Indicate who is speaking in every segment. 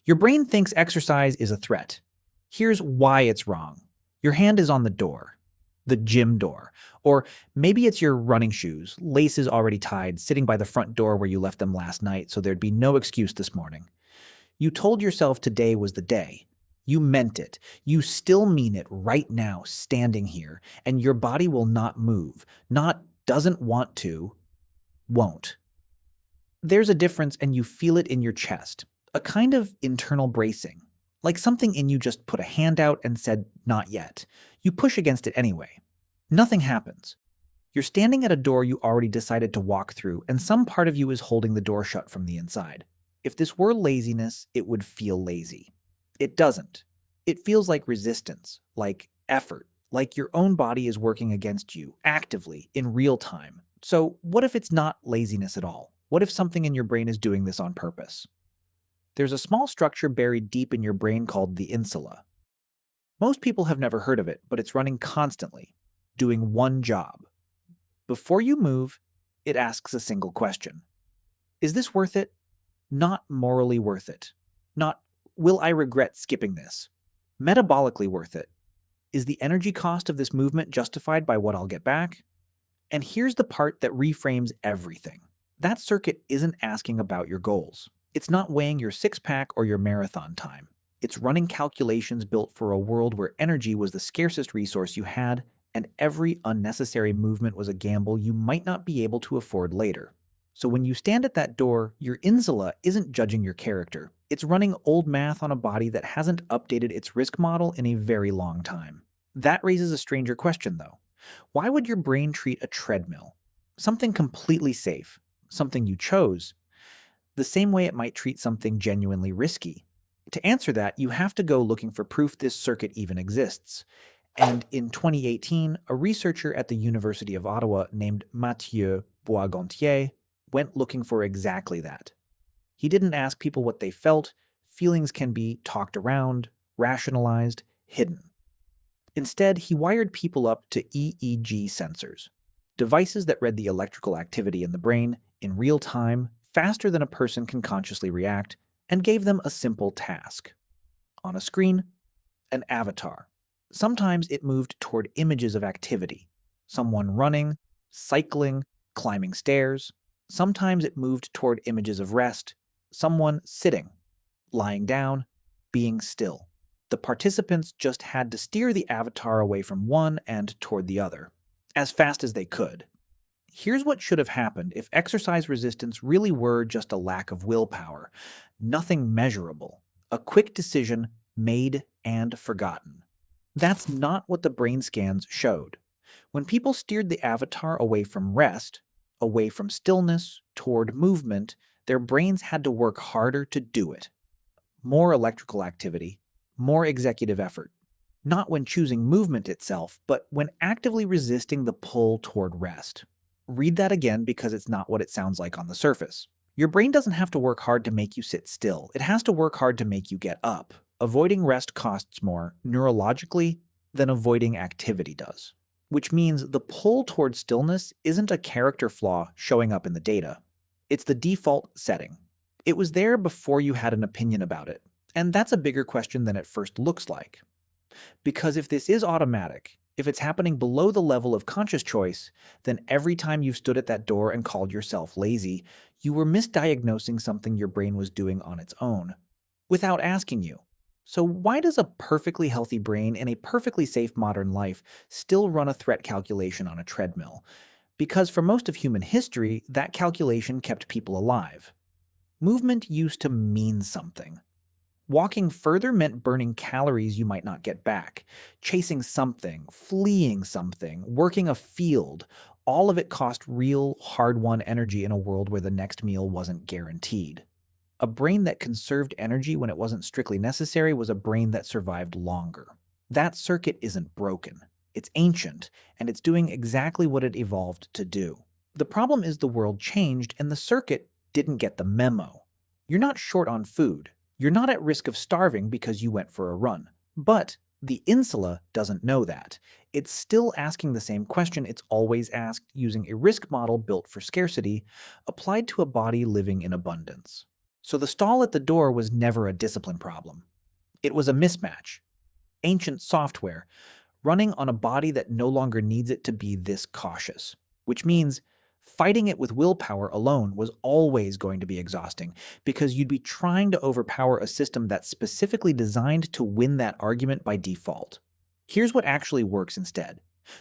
Speaker 1: Your brain thinks exercise is a threat. Here's why it's wrong. Your hand is on the door, the gym door, or maybe it's your running shoes, laces already tied, sitting by the front door where you left them last night so there'd be no excuse this morning. You told yourself today was the day. You meant it. You still mean it right now, standing here, and your body will not move. Not doesn't want to, won't. There's a difference, and you feel it in your chest, a kind of internal bracing, like something in you just put a hand out and said, not yet. You push against it anyway. Nothing happens. You're standing at a door you already decided to walk through, and some part of you is holding the door shut from the inside. If this were laziness, it would feel lazy. It doesn't. It feels like resistance, like effort, like your own body is working against you, actively, in real time. So what if it's not laziness at all? What if something in your brain is doing this on purpose? There's a small structure buried deep in your brain called the insula. Most people have never heard of it, but it's running constantly, doing one job. Before you move, it asks a single question. Is this worth it? Not morally worth it. Not, will I regret skipping this? Metabolically worth it. Is the energy cost of this movement justified by what I'll get back? And here's the part that reframes everything. That circuit isn't asking about your goals. It's not weighing your six-pack or your marathon time. It's running calculations built for a world where energy was the scarcest resource you had, and every unnecessary movement was a gamble you might not be able to afford later. So when you stand at that door, your insula isn't judging your character. It's running old math on a body that hasn't updated its risk model in a very long time. That raises a stranger question, though. Why would your brain treat a treadmill, something completely safe, something you chose, the same way it might treat something genuinely risky? To answer that, you have to go looking for proof this circuit even exists. And in 2018, a researcher at the University of Ottawa named Mathieu Boisgontier went looking for exactly that. He didn't ask people what they felt. Feelings can be talked around, rationalized, hidden. Instead, he wired people up to EEG sensors, devices that read the electrical activity in the brain in real time, faster than a person can consciously react, and gave them a simple task. On a screen, an avatar. Sometimes it moved toward images of activity, someone running, cycling, climbing stairs. Sometimes it moved toward images of rest, someone sitting, lying down, being still. The participants just had to steer the avatar away from one and toward the other, as fast as they could. Here's what should have happened if exercise resistance really were just a lack of willpower. Nothing measurable. A quick decision made and forgotten. That's not what the brain scans showed. When people steered the avatar away from rest, away from stillness, toward movement, their brains had to work harder to do it. More electrical activity, more executive effort. Not when choosing movement itself, but when actively resisting the pull toward rest. Read that again because it's not what it sounds like on the surface. Your brain doesn't have to work hard to make you sit still. It has to work hard to make you get up. Avoiding rest costs more, neurologically, than avoiding activity does. Which means the pull toward stillness isn't a character flaw showing up in the data. It's the default setting. It was there before you had an opinion about it. And that's a bigger question than it first looks like. Because if this is automatic, if it's happening below the level of conscious choice, then every time you've stood at that door and called yourself lazy, you were misdiagnosing something your brain was doing on its own, without asking you. So why does a perfectly healthy brain in a perfectly safe modern life still run a threat calculation on a treadmill? Because for most of human history, that calculation kept people alive. Movement used to mean something. Walking further meant burning calories you might not get back, chasing something, fleeing something, working a field. All of it cost real, hard-won energy in a world where the next meal wasn't guaranteed. A brain that conserved energy when it wasn't strictly necessary was a brain that survived longer. That circuit isn't broken. It's ancient, and it's doing exactly what it evolved to do. The problem is the world changed, and the circuit didn't get the memo. You're not short on food. You're not at risk of starving because you went for a run. But the insula doesn't know that. It's still asking the same question it's always asked using a risk model built for scarcity, applied to a body living in abundance. So the stall at the door was never a discipline problem. It was a mismatch. Ancient software running on a body that no longer needs it to be this cautious, which means fighting it with willpower alone was always going to be exhausting because you'd be trying to overpower a system that's specifically designed to win that argument by default. Here's what actually works instead.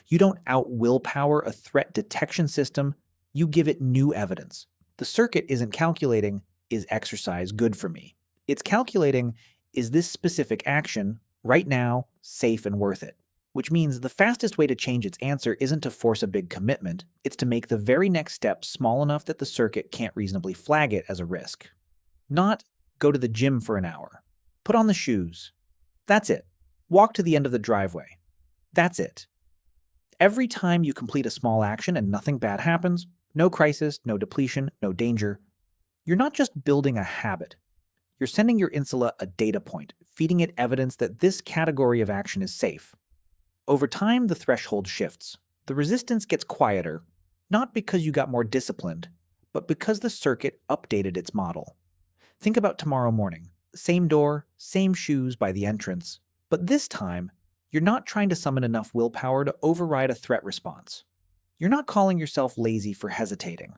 Speaker 1: You don't out-willpower a threat detection system, you give it new evidence. The circuit isn't calculating, is exercise good for me? It's calculating, is this specific action, right now, safe and worth it? Which means the fastest way to change its answer isn't to force a big commitment, it's to make the very next step small enough that the circuit can't reasonably flag it as a risk. Not go to the gym for an hour. Put on the shoes. That's it. Walk to the end of the driveway. That's it. Every time you complete a small action and nothing bad happens, no crisis, no depletion, no danger, you're not just building a habit. You're sending your Insula a data point, feeding it evidence that this category of action is safe. Over time, the threshold shifts. The resistance gets quieter, not because you got more disciplined, but because the circuit updated its model. Think about tomorrow morning. Same door, same shoes by the entrance. But this time, you're not trying to summon enough willpower to override a threat response. You're not calling yourself lazy for hesitating.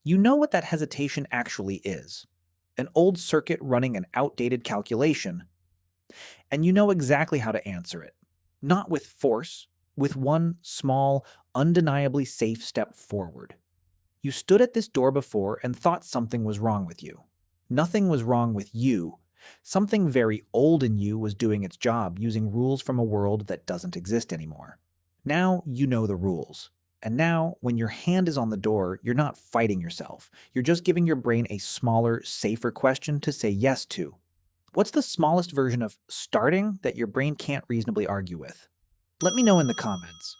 Speaker 1: You know what that hesitation actually is. An old circuit running an outdated calculation. And you know exactly how to answer it. Not with force, with one small, undeniably safe step forward. You stood at this door before and thought something was wrong with you. Nothing was wrong with you. Something very old in you was doing its job using rules from a world that doesn't exist anymore. Now you know the rules. And now, when your hand is on the door, you're not fighting yourself. You're just giving your brain a smaller, safer question to say yes to. What's the smallest version of starting that your brain can't reasonably argue with? Let me know in the comments.